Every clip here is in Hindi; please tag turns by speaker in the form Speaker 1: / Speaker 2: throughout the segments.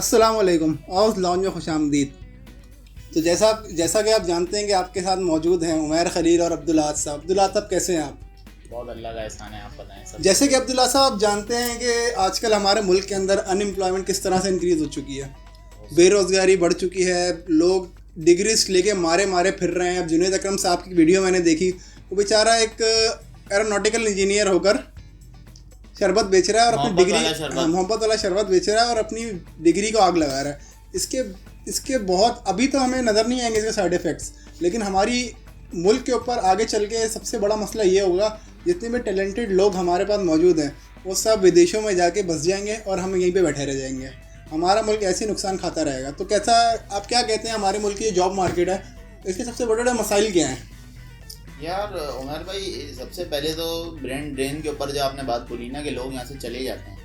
Speaker 1: अस्सलाम वालेकुम और लॉन्ज में खुशामदीद। तो जैसा कि आप जानते हैं कि आपके साथ मौजूद हैं उमैर खलील और अब्दुल आद साहब। अब्दुल आद साहब कैसे हैं आप?
Speaker 2: बहुत अल्लाह का एहसान है, आप बताएं सब।
Speaker 1: जैसे कि अब्दुल आद साहब आप जानते हैं कि आजकल हमारे मुल्क के अंदर अनएम्प्लॉयमेंट किस तरह से इंक्रीज़ हो चुकी है, बेरोज़गारी बढ़ चुकी है, लोग डिग्रीज लेके मारे मारे फिर रहे हैं। अब जुनैद अकरम साहब की वीडियो मैंने देखी, वो बेचारा एक एरोनॉटिकल इंजीनियर होकर शरबत बेच रहा है और अपनी डिग्री मोहब्बत वाला शरबत बेच रहा है और अपनी डिग्री को आग लगा रहा है। इसके बहुत अभी तो हमें नज़र नहीं आएंगे इसके साइड इफ़ेक्ट्स, लेकिन हमारी मुल्क के ऊपर आगे चल के सबसे बड़ा मसला ये होगा, जितने भी टैलेंटेड लोग हमारे पास मौजूद हैं वो सब विदेशों में जाके बस जाएंगे और हम यहीं पे बैठे रह जाएंगे। हमारा मुल्क ऐसे ही नुकसान खाता रहेगा। तो कैसा आप क्या कहते हैं, हमारे मुल्क की जॉब मार्केट है, इसके सबसे बड़े बड़े मसाइल क्या हैं?
Speaker 2: यार उमर भाई, सबसे पहले तो ब्रेन ड्रेन के ऊपर जो आपने बात बोली ना कि लोग यहाँ से चले जाते हैं,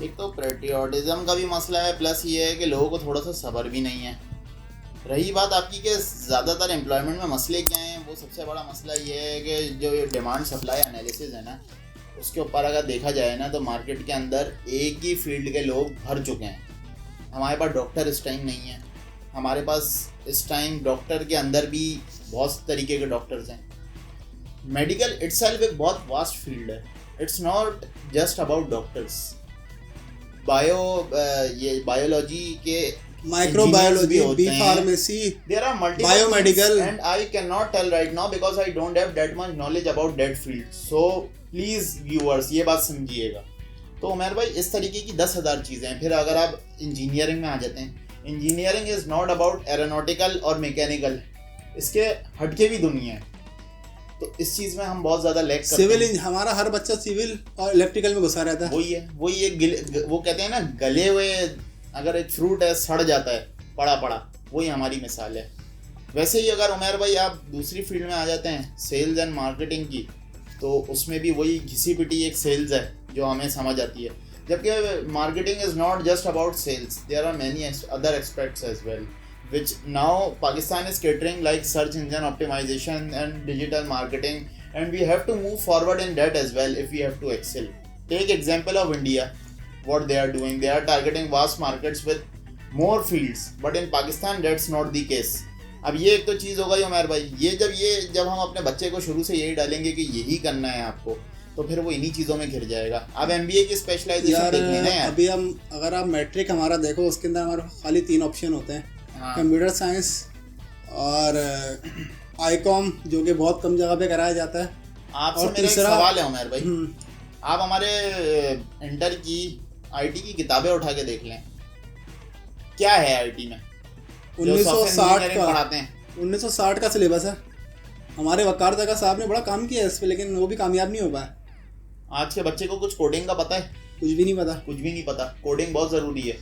Speaker 2: एक तो पेट्रियोटिज्म का भी मसला है, प्लस ये है कि लोगों को थोड़ा सा सब्र भी नहीं है। रही बात आपकी कि ज़्यादातर एम्प्लॉयमेंट में मसले क्या हैं, वो सबसे बड़ा मसला ये है कि जो डिमांड सप्लाई एनालिसिस है ना, उसके ऊपर अगर देखा जाए ना तो मार्केट के अंदर एक ही फील्ड के लोग भर चुके हैं। हमारे पास डॉक्टर इस टाइम नहीं है, हमारे पास इस टाइम डॉक्टर के अंदर भी बहुत तरीके के डॉक्टर्स हैं। मेडिकल इटसेल्फ एक बहुत वास्ट फील्ड है, it's not just about doctors. ये बायोलॉजी के
Speaker 1: microbiology, B pharmacy,
Speaker 2: there are multiple
Speaker 1: biomedical,
Speaker 2: and I can not tell right now because I don't have that much knowledge about that field. So please viewers ये बात समझिएगा। तो उमर भाई, इस तरीके की 10,000 चीज़ें हैं। फिर अगर आप इंजीनियरिंग में आ जाते हैं, engineering is not about aeronautical और मैकेनिकल, इसके हटके भी दुनिया है। तो इस चीज़ में हम बहुत ज़्यादा लैग करते हैं।
Speaker 1: सिविल, हमारा हर बच्चा सिविल और इलेक्ट्रिकल में घुसा रहता है।
Speaker 2: वही एक वो कहते हैं ना, गले हुए अगर एक फ्रूट है सड़ जाता है पड़ा पड़ा, वही हमारी मिसाल है। वैसे ही अगर उमर भाई आप दूसरी फील्ड में आ जाते हैं, सेल्स एंड मार्केटिंग की, तो उसमें भी वही घिसी पिटी एक सेल्स है जो हमें समझ आती है। जबकि marketing is not just about sales, there are many other aspects as well, which now Pakistan is catering, like search engine optimization and digital marketing, and we have to move forward in that as well if we have to excel. Take example of India, what they are doing, they are targeting vast markets with more fields, but in Pakistan that's not the case. अब ये एक तो चीज़ होगा उमर भाई, जब हम अपने बच्चे को शुरू से यही डालेंगे कि यही करना है आपको, तो फिर वो इन्हीं चीज़ों में घिर जाएगा। अब MBA की स्पेशलाइजेशन देखनी है यार।
Speaker 1: अभी हम अगर आप मैट्रिक हमारा देखो, उसके अंदर हमारे खाली 3 ऑप्शन होते हैं, कंप्यूटर साइंस और आईकॉम, जो कि बहुत कम जगह पे कराया जाता है।
Speaker 2: आपसे मेरा एक सवाल है उमर भाई, आप हमारे इंटर की IT की किताबें उठा के देख लें, क्या है IT में
Speaker 1: 1960 का सिलेबस है। हमारे वकार जगह साहब ने बड़ा काम किया है इस पर, लेकिन वो भी कामयाब नहीं हो पाया।
Speaker 2: आज के बच्चे को कुछ कोडिंग का पता है?
Speaker 1: कुछ भी नहीं पता।
Speaker 2: कोडिंग बहुत ज़रूरी है।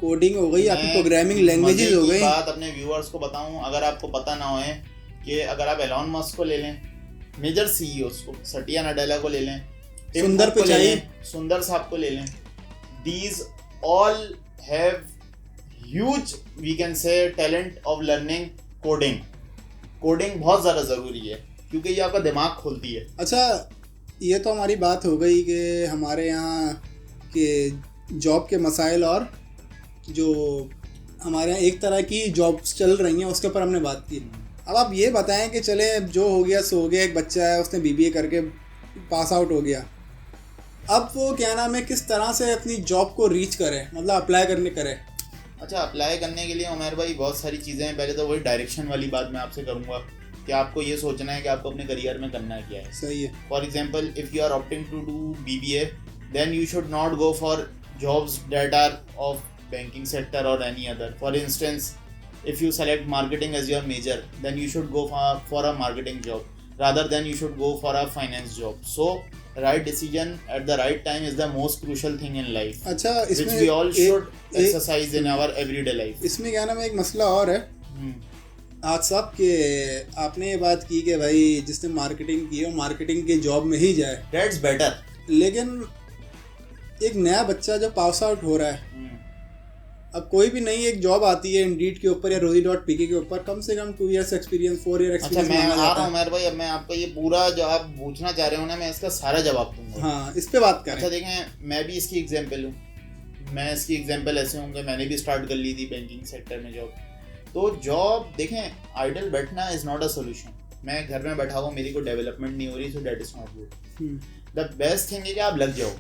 Speaker 1: कोडिंग हो गई, आपकी प्रोग्रामिंग लैंग्वेजेस हो गई।
Speaker 2: बात अपने व्यूअर्स को बताऊं, अगर आपको पता ना होए कि अगर आप एलॉन मस्क को ले लें, मेजर CEOs को, सटिया नडेला को ले लें, सुंदर साहब को ले लें, these all have huge we can say talent of learning coding. Coding बहुत ज़्यादा ज़रूरी है क्योंकि ये आपका दिमाग खोलती है।
Speaker 1: अच्छा, ये तो हमारी बात हो गई कि हमारे यहाँ के जॉब के मसाइल और जो हमारे यहाँ एक तरह की जॉब्स चल रही हैं उसके ऊपर हमने बात की। अब आप ये बताएं कि चले जो हो गया सो हो गया, एक बच्चा है उसने BBA करके पास आउट हो गया, अब वो क्या नाम है किस तरह से अपनी जॉब को रीच करे, मतलब अप्लाई करे।
Speaker 2: अच्छा, अप्लाई करने के लिए उमर भाई बहुत सारी चीज़ें हैं। पहले तो वही डायरेक्शन वाली बात मैं आपसे करूँगा कि आपको ये सोचना है कि आपको अपने करियर में करना क्या है।
Speaker 1: सही है।
Speaker 2: For example, if you are opting to do BBA, then you should not go for jobs that are of banking sector or any other. For instance, if you select marketing as your major, then you should go for a marketing job rather than you should go for a finance job. So right decision at the right time is the most crucial thing in life.
Speaker 1: अच्छा, इसमें
Speaker 2: which we all should exercise in our everyday life.
Speaker 1: इसमें क्या नाम है, एक मसला और है आज साहब के, आपने ये बात की कि भाई जिसने मार्केटिंग की हो मार्केटिंग के जॉब में ही जाए,
Speaker 2: That's better.
Speaker 1: लेकिन एक नया बच्चा जो पास आउट हो रहा है, अब कोई भी नई एक जॉब आती है इंडीड के ऊपर या Rozi.pk के ऊपर, कम से कम 2 years एक्सपीरियंस, 4 year एक्सपीरियंस।
Speaker 2: अच्छा, मैं आ रहा हूँ उमर भाई, अब मैं आपको ये पूरा जो आप पूछना चाह रहे हो ना, मैं इसका सारा जवाब दूंगा।
Speaker 1: हाँ, इस पे बात करें।
Speaker 2: अच्छा देखें, मैं भी इसकी एग्जांपल हूँ। मैं इसकी एग्जांपल ऐसे होंगे, मैंने भी स्टार्ट कर ली थी बैंकिंग सेक्टर में जॉब। तो जॉब देखें, आइडल बैठना इज नॉट अ सोल्यूशन। मैं घर में बैठा हुआ, मेरी कोई डेवलपमेंट नहीं हो रही, so that is not good. The best thing है कि आप लग जाओ,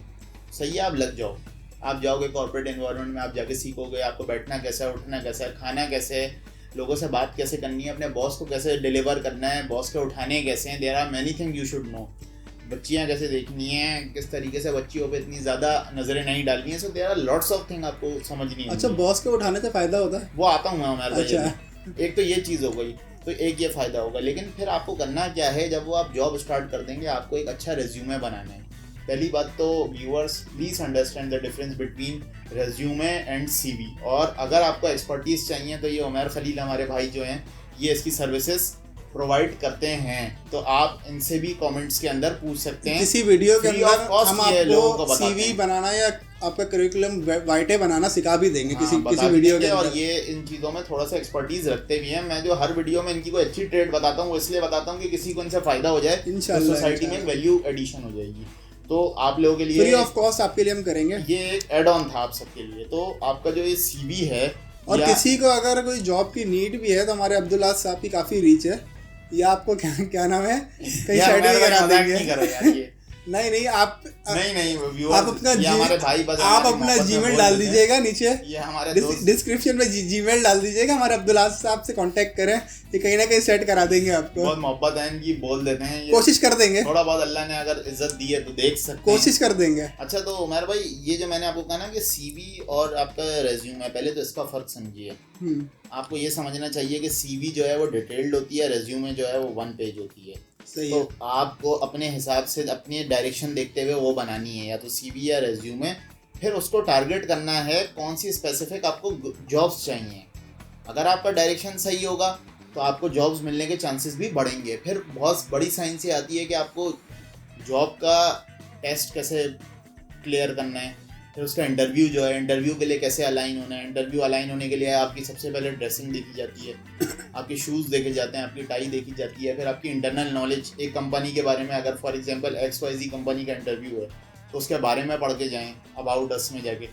Speaker 2: सही है, आप लग जाओ। आप जाओगे कॉर्पोरेट एनवायरनमेंट में, आप जाके सीखोगे आपको बैठना कैसा है, उठना कैसा है, खाना कैसे है, लोगों से बात कैसे करनी है, अपने बॉस को कैसे डिलीवर करना है, बॉस के उठाने कैसे हैं। There are many thing you should know. बच्चियाँ कैसे देखनी है, किस तरीके से बच्चियों पे इतनी ज़्यादा नज़रें नहीं डालनी है। So there are lots of thing आपको समझनी है।
Speaker 1: अच्छा, बॉस को उठाने से फायदा होता है?
Speaker 2: वो आता हूँ मैं हमारे भाई।
Speaker 1: अच्छा।
Speaker 2: एक तो ये चीज़ हो गई, तो एक ये फ़ायदा होगा। लेकिन फिर आपको करना क्या है, जब वो आप जॉब स्टार्ट कर देंगे, आपको एक अच्छा रेज्यूमे बनाना है। पहली बात तो viewers please understand the difference between resume and CV. और अगर आपको एक्सपर्टीज़ चाहिए तो ये उमर खलील हमारे भाई जो हैं, ये इसकी सर्विसेज प्रोवाइड करते हैं। तो आप इनसे भी कमेंट्स के अंदर पूछ सकते हैं।
Speaker 1: किसी वीडियो के अंदर हम आपको
Speaker 2: बताते
Speaker 1: सीवी
Speaker 2: हैं।
Speaker 1: बनाना या आपका करिकुलम वाइटे बनाना सिखा भी देंगे किसी
Speaker 2: बता
Speaker 1: वीडियो के
Speaker 2: देंगे। और
Speaker 1: अंदर।
Speaker 2: ये इन चीज़ों में थोड़ा सा एक्सपर्टीज रखते भी हैं। मैं जो हर वीडियो में इनकी कोई अच्छी ट्रेड बताता हूँ, वो इसलिए बताता हूँ कि किसी को इनसे फायदा हो जाए, तो सोसाइटी में वैल्यू एडिशन हो जाएगी। तो आप लोगों के लिए
Speaker 1: फ्री ऑफ कॉस्ट आपके लिए हम करेंगे।
Speaker 2: ये एक एड ऑन था आप सबके लिए। तो आपका जो ये सीवी है,
Speaker 1: और किसी को अगर कोई जॉब की नीड भी है तो हमारे अब्दुल्ला साहब की काफ़ी रीच है। या आपको क्या नाम है, कहीं साइड भी करा देंगे। नहीं आप अपना
Speaker 2: हमारे भाई
Speaker 1: आप अपना जीमेल डाल दीजिएगा नीचे,
Speaker 2: ये हमारे
Speaker 1: डिस्क्रिप्शन में जीमेल डाल दीजिएगा, हमारे अब्दुल्ला साहब से कांटेक्ट करें, ये कहीं ना कहीं सेट करा देंगे आपको।
Speaker 2: बहुत मोहब्बत है इनकी, बोल देते हैं,
Speaker 1: कोशिश कर देंगे।
Speaker 2: थोड़ा बहुत अल्लाह ने अगर इज्जत दी है तो देख सकते हैं,
Speaker 1: कोशिश कर देंगे।
Speaker 2: अच्छा, तो उमर भाई ये जो मैंने आपको कहा ना कि सीवी और आपका रेज्यूमे है, पहले तो इसका फर्क समझिए। आपको ये समझना चाहिए कि सीवी जो है वो डिटेल्ड होती है, रेज्यूमे जो है वो 1 पेज होती है। तो आपको अपने हिसाब से अपनी डायरेक्शन देखते हुए वो बनानी है, या तो सीवी या रेज्यूमे। फिर उसको टारगेट करना है कौन सी स्पेसिफिक आपको जॉब्स चाहिए। अगर आपका डायरेक्शन सही होगा तो आपको जॉब्स मिलने के चांसेस भी बढ़ेंगे। फिर बहुत बड़ी साइंस ये आती है कि आपको जॉब का टेस्ट कैसे क्लियर करना है, फिर उसका इंटरव्यू जो है, इंटरव्यू के लिए कैसे अलाइन होना है। इंटरव्यू अलाइन होने के लिए आपकी सबसे पहले ड्रेसिंग देखी जाती है, आपके शूज़ देखे जाते हैं, आपकी टाई देखी जाती है, फिर आपकी इंटरनल नॉलेज एक कंपनी के बारे में। अगर फॉर एग्जांपल XYZ कंपनी का इंटरव्यू है तो उसके बारे में पढ़ के जाएँ, अबाउट अस में जाके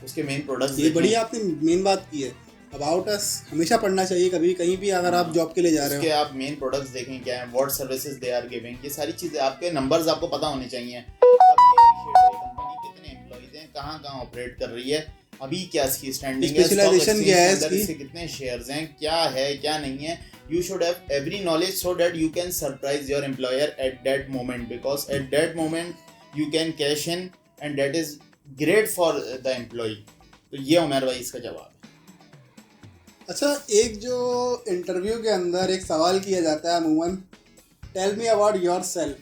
Speaker 2: उसके मेन प्रोडक्ट्स।
Speaker 1: ये बढ़िया आपने मेन बात की है, अबाउट अस हमेशा पढ़ना चाहिए कभी कहीं भी अगर आप जॉब के लिए जा रहे हो।
Speaker 2: उसके आप मेन प्रोडक्ट्स देखें क्या है, what services they are giving, ये सारी चीज़ें, आपके नंबर्स आपको पता होने चाहिए। कहाँ ऑपरेट कर रही है, अभी क्या इसकी स्टैंडिंग है,
Speaker 1: स्पेशलाइजेशन क्या है इसकी,
Speaker 2: कितने शेयर्स हैं, क्या है क्या नहीं है। You should have every knowledge so that you can surprise your employer at that moment, because at that moment you can cash in and that is great for the employ. तो ये उमर भाई इसका जवाब है।
Speaker 1: अच्छा, एक जो इंटरव्यू के अंदर एक सवाल किया जाता है अमूमन, tell me about yourself.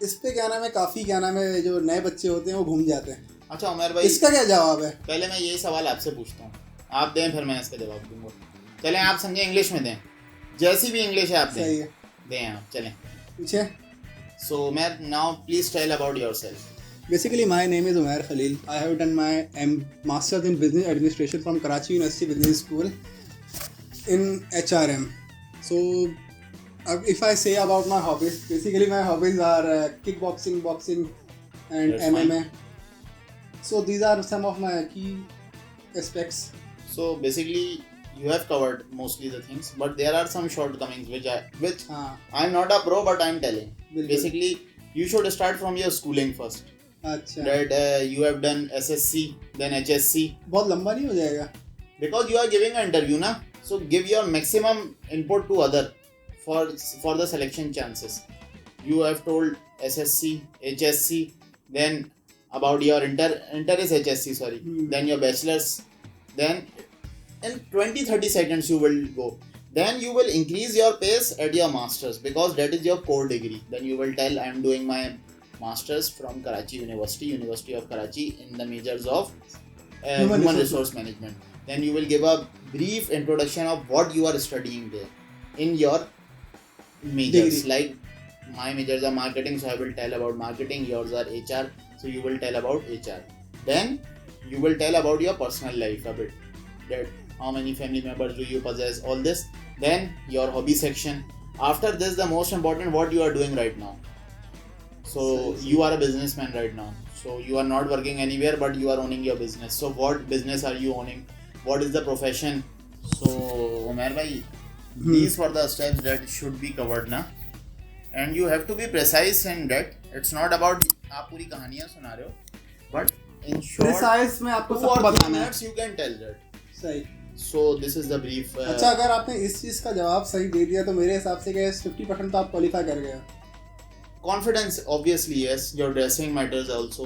Speaker 1: इस पे क्या नाम है, काफ़ी क्या नाम है, जो नए बच्चे होते हैं वो घूम जाते हैं।
Speaker 2: अच्छा उमर भाई,
Speaker 1: इसका क्या जवाब है?
Speaker 2: पहले मैं यही सवाल आपसे पूछता हूँ, आप दें फिर मैं इसका जवाब दूंगा। चलें, आप समझे इंग्लिश में दें, जैसी भी इंग्लिश है आप दें।
Speaker 1: सही है,
Speaker 2: दें आप, चलें
Speaker 1: पूछे।
Speaker 2: So Umar, now please tell about yourself.
Speaker 1: Basically, my name is Umair Khalil. I have done my Master's in Business Administration from Karachi University Business School in HRM. So, if I say about my hobbies, basically my hobbies are kickboxing, boxing, and
Speaker 2: That's
Speaker 1: MMA.
Speaker 2: fine.
Speaker 1: So these are some of my key aspects.
Speaker 2: So basically, you have covered mostly the things, but there are some shortcomings which I'm not a pro, but I'm telling. Basically, you should start from your schooling first.
Speaker 1: अच्छा,
Speaker 2: that you have done SSC, then HSC.
Speaker 1: बहुत लंबा नहीं हो जाएगा?
Speaker 2: Because you are giving an interview ना, so give your maximum input to other for the selection chances. You have told SSC, HSC, then about your inter is HSC, sorry. Then your bachelor's, then in 20-30 seconds you will go. Then you will increase your pace at your master's, because that is your core degree. Then you will tell, I am doing my Masters from Karachi University of Karachi in the majors of human resource management. Then you will give a brief introduction of what you are studying there in your majors. Degree. Like my majors are marketing, so I will tell about marketing. Yours are HR, so you will tell about HR. Then you will tell about your personal life a bit. That how many family members do you possess, all this. Then your hobby section. After this, the most important, what you are doing right now. So you are a businessman right now. So you are not working anywhere, but you are owning your business. So what business are you owning? What is the profession? So Umair bhai, these were the steps that should be covered na. And you have to be precise in that. It's not about आप पूरी कहानियाँ सुना रहे हो, but in short,
Speaker 1: प्रिसाइज में आपको
Speaker 2: 2
Speaker 1: सब
Speaker 2: or 3
Speaker 1: बताना है।
Speaker 2: minutes you can tell that.
Speaker 1: सही।
Speaker 2: So this is the brief.
Speaker 1: अच्छा, अगर आपने इस चीज़ का जवाब सही दे दिया तो मेरे हिसाब से क्या 50% तो आप क्वालिफाई कर गए।
Speaker 2: Confidence, obviously, yes. Your dressing matters also.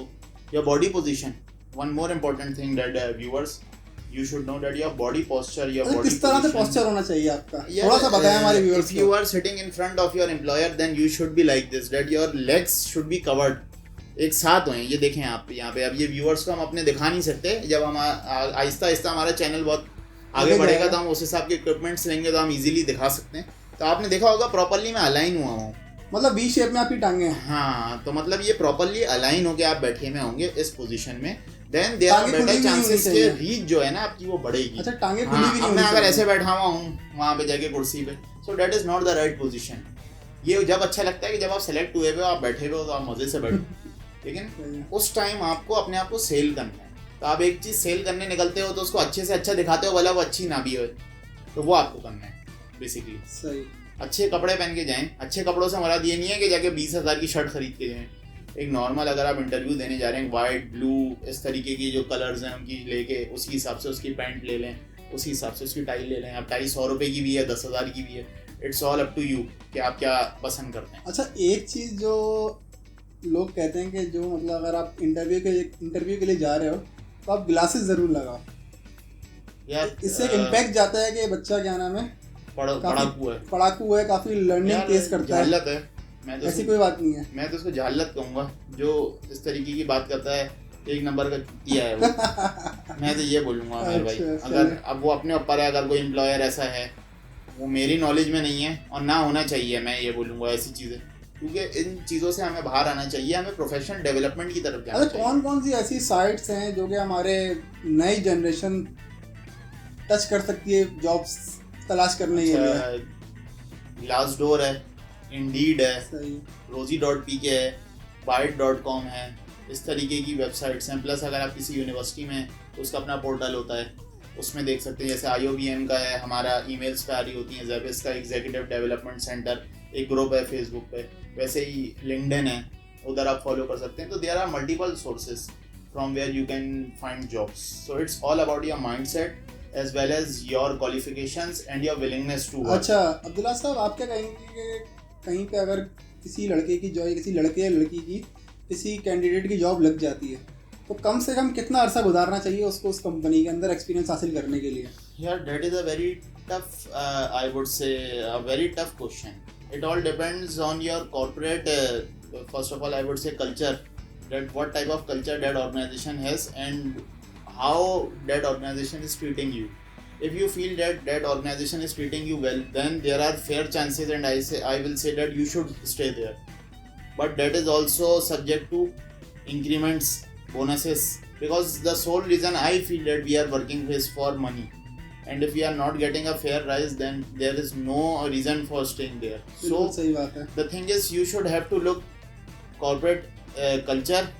Speaker 2: Your body position. One more important thing that viewers, you should know that your body posture, your body
Speaker 1: किस तरह से
Speaker 2: position.
Speaker 1: posture होना चाहिए आपका?
Speaker 2: Yeah,
Speaker 1: थोड़ा सा बताएं हमारे viewers
Speaker 2: If you are sitting in front of your employer, then you should be like this. That your legs should be covered. एक साथ हों। ये देखें आप यहाँ पे। अब ये viewers को हम अपने दिखा नहीं सकते। जब हम आहिस्ता आहिस्ता हमारा चैनल बहुत आगे बढ़ेगा तो हम उस हिसाब के इक्विपमेंट्स लेंगे तो हम इजीली दिखा सकते हैं। तो आपने देखा होगा प्रॉपरली मैं अलाइन हुआ हूँ,
Speaker 1: मतलब वी शेप में आपकी टांगे हैं।
Speaker 2: हाँ, तो मतलब ये प्रॉपरली अलाइन होके आप बैठे में होंगे इस पोजीशन में, then there are better chances के रीच जो है ना आपकी वो बढ़ेगी।
Speaker 1: अच्छा, टांगे खुली भी नहीं होनी
Speaker 2: मैं अगर
Speaker 1: चाहिए।
Speaker 2: ऐसे बैठा हुआ हूँ वहाँ पे जाके कुर्सी पे, so that is not the right position. ये जब अच्छा लगता है कि जब आप सेलेक्ट हुए हो, आप बैठे हुए हो तो आप मजे से बैठो, लेकिन उस टाइम आपको अपने आप को सेल करना है। तो आप एक चीज सेल करने निकलते हो तो उसको अच्छे से अच्छा दिखाते हो, भला वो अच्छी ना भी हो, तो वो आपको करना है बेसिकली।
Speaker 1: सही।
Speaker 2: अच्छे कपड़े पहन के जाएं। अच्छे कपड़ों से मुराद ये नहीं है कि जाके 20,000 की शर्ट खरीद के जाएं। एक नॉर्मल अगर आप इंटरव्यू देने जा रहे हैं, वाइट ब्लू इस तरीके की जो कलर्स हैं उनकी लेके उसी हिसाब से उसकी पैंट ले लें, उसी हिसाब से उसकी टाई ले लें। अब टाई 100 रुपये की भी है, 10,000 की भी है, it's all up to you कि आप क्या पसंद करते हैं।
Speaker 1: अच्छा, एक चीज़ जो लोग कहते हैं कि जो मतलब अगर आप इंटरव्यू के लिए जा रहे हो तो आप ग्लासेस ज़रूर लगाओ
Speaker 2: यार
Speaker 1: इससे एक इम्पैक्ट जाता है कि बच्चा क्या नाम है पढ़ाकू है, काफ़ी लर्निंग तेज करता है।
Speaker 2: मैं तो
Speaker 1: ऐसी कोई बात नहीं है,
Speaker 2: मैं तो उसको जाहलत कहूँगा जो इस तरीके की बात करता है। 1 नंबर का किया है वो। मैं तो ये बोलूँगा मेरे भाई, अगर अब वो अपने ऊपर है, अगर कोई एम्प्लॉयर ऐसा है, वो मेरी नॉलेज में नहीं है और ना होना चाहिए, मैं ये बोलूँगा ऐसी चीज़ें, क्योंकि इन चीज़ों से हमें बाहर आना चाहिए, हमें प्रोफेशनल डेवलपमेंट की तरफ जाना चाहिए।
Speaker 1: कौन कौन सी ऐसी साइट्स हैं जो कि हमारे नई जनरेशन टच कर सकती है जॉब्स तलाश करने के लिए?
Speaker 2: ग्लासडोर है, इंडीड है, rosie.pk है, byte.com है, इस तरीके की वेबसाइट्स हैं। प्लस अगर आप किसी यूनिवर्सिटी में तो उसका अपना पोर्टल होता है, उसमें देख सकते हैं। जैसे IOBM का है, हमारा ईमेल्स पे आ रही होती हैं। ज़ेबिस का एग्जीक्यूटिव डेवलपमेंट सेंटर एक ग्रुप है फेसबुक पे, वैसे ही लिंक्डइन है, उधर आप फॉलो कर सकते हैं। तो there are multiple sources from where you can find jobs. So it's all about your mindset as well as your qualifications and your willingness to work.
Speaker 1: अच्छा अब्दुल्ला साहब, आप क्या कहेंगे कि कहीं पे अगर किसी लड़के की जॉब, किसी लड़के या लड़की की किसी कैंडिडेट की जॉब लग जाती है तो कम से कम कितना अरसा गुजारना चाहिए उसको उस कंपनी के अंदर एक्सपीरियंस हासिल करने के लिए?
Speaker 2: Yeah, that is a very tough, I would say a very tough question. It all depends on your corporate, first of all I would say culture, that what type of culture that organization has and how that organization is treating you. If you feel that that organization is treating you well, then there are fair chances, and I will say that you should stay there. But that is also subject to increments, bonuses, because the sole reason I feel that we are working is for money, and if we are not getting a fair rise, then there is no reason for staying there. So
Speaker 1: सही बात है।
Speaker 2: the thing is you should have to look corporate culture,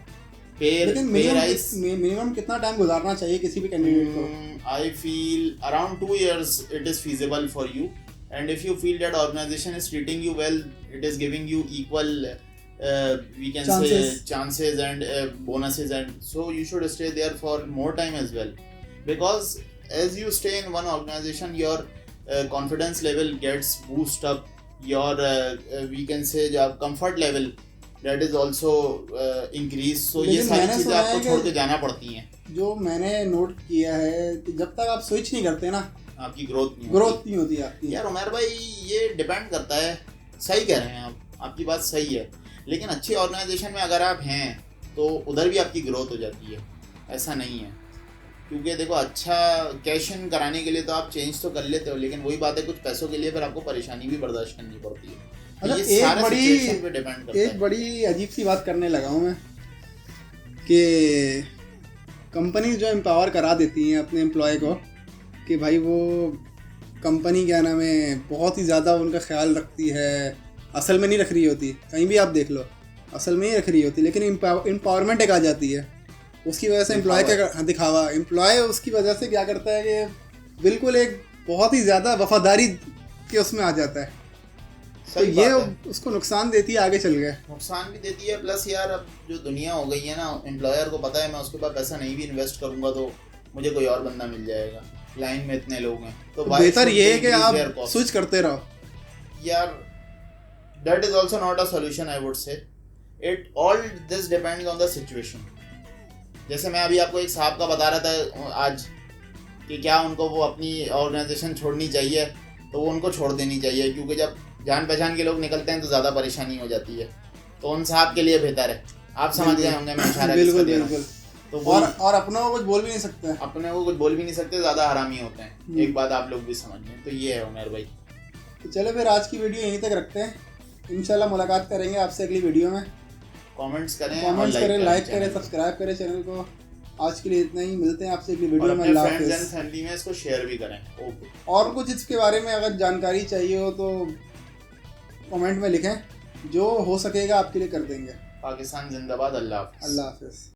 Speaker 1: लेकिन मिनिमम कितना टाइम गुजारना चाहिए किसी भी कैंडिडेट को?
Speaker 2: I feel around 2 years it is feasible for you, and if you feel that organization is treating you well, it is giving you equal we can say chances and bonuses, and so you should stay there for more time as well, because as you stay in one organization your confidence level gets boost up, your we can say your comfort level that is also increase. So ये सारी चीजें आपको छोड़ के जाना पड़ती हैं।
Speaker 1: जो मैंने नोट किया है कि जब तक आप स्विच नहीं करते ना,
Speaker 2: आपकी ग्रोथ
Speaker 1: नहीं होती आपकी।
Speaker 2: यार उमर भाई ये डिपेंड करता है, सही कह रहे हैं आप, आपकी बात सही है, लेकिन अच्छी ऑर्गेनाइजेशन में अगर आप हैं तो उधर भी आपकी ग्रोथ हो जाती है, ऐसा नहीं है। क्योंकि देखो अच्छा कैश इन कराने के लिए तो आप चेंज तो कर लेते हो, लेकिन वही बात है कुछ पैसों के लिए फिर आपको परेशानी भी बर्दाश्त करनी पड़ती है।
Speaker 1: अच्छा, एक बड़ी अजीब सी बात करने लगा हूँ मैं कि कंपनी जो एम्पावर करा देती हैं अपने एम्प्लॉय को कि भाई वो कंपनी क्या नाम है बहुत ही ज़्यादा उनका ख्याल रखती है, असल में नहीं रख रही होती। कहीं भी आप देख लो, असल में ही रख रही होती, लेकिन एम्पावरमेंट एक आ जाती है, उसकी वजह से एम्प्लॉय का दिखावा, एम्प्लॉय उसकी वजह से क्या करता है कि बिल्कुल एक बहुत ही ज़्यादा वफादारी के उसमें आ जाता है, तो ये उसको नुकसान देती है आगे चल गए।
Speaker 2: नुकसान भी देती है, प्लस यार अब जो दुनिया हो गई है ना, एम्प्लॉयर को पता है मैं उसके पास पैसा नहीं भी इन्वेस्ट करूंगा तो मुझे कोई और बंदा मिल जाएगा, लाइन में इतने लोग हैं, तो
Speaker 1: बेहतर ये है कि आप स्विच करते रहो
Speaker 2: यार। That is also not a solution, I would say it all this depends on the situation. जैसे मैं अभी आपको एक साहब का बता रहा था आज कि क्या उनको वो अपनी ऑर्गेनाइजेशन छोड़नी चाहिए, तो वो उनको छोड़ देनी चाहिए, क्योंकि जब जान पहचान के लोग निकलते हैं तो ज़्यादा परेशानी हो जाती है, तो उन साहब के लिए बेहतर है। आप समझ गए होंगे मैं इशारा
Speaker 1: बिल्कुल बिल्कुल।
Speaker 2: तो
Speaker 1: और अपनों को कुछ बोल भी नहीं सकते हैं,
Speaker 2: अपने को कुछ बोल भी नहीं सकते, ज़्यादा हरामी होते हैं, एक बात आप लोग भी समझ लें। तो ये है उमर भाई।
Speaker 1: तो चलो फिर आज की वीडियो यहीं तक रखते हैं, इंशाल्लाह मुलाकात करेंगे आपसे अगली वीडियो में।
Speaker 2: कमेंट्स करें,
Speaker 1: लाइक करें, सब्सक्राइब करें चैनल को। आज के लिए इतना ही, मिलते हैं आपसे अगली वीडियो में। अल्लाह हाफिज़।
Speaker 2: फ्रेंड्स एंड फैमिली में इसको शेयर भी करें। ओके।
Speaker 1: और कुछ इसके बारे में अगर जानकारी चाहिए हो तो कमेंट में लिखें, जो हो सकेगा आपके लिए कर देंगे।
Speaker 2: पाकिस्तान जिंदाबाद। अल्लाह हाफिज़।
Speaker 1: अल्लाह हाफिज़।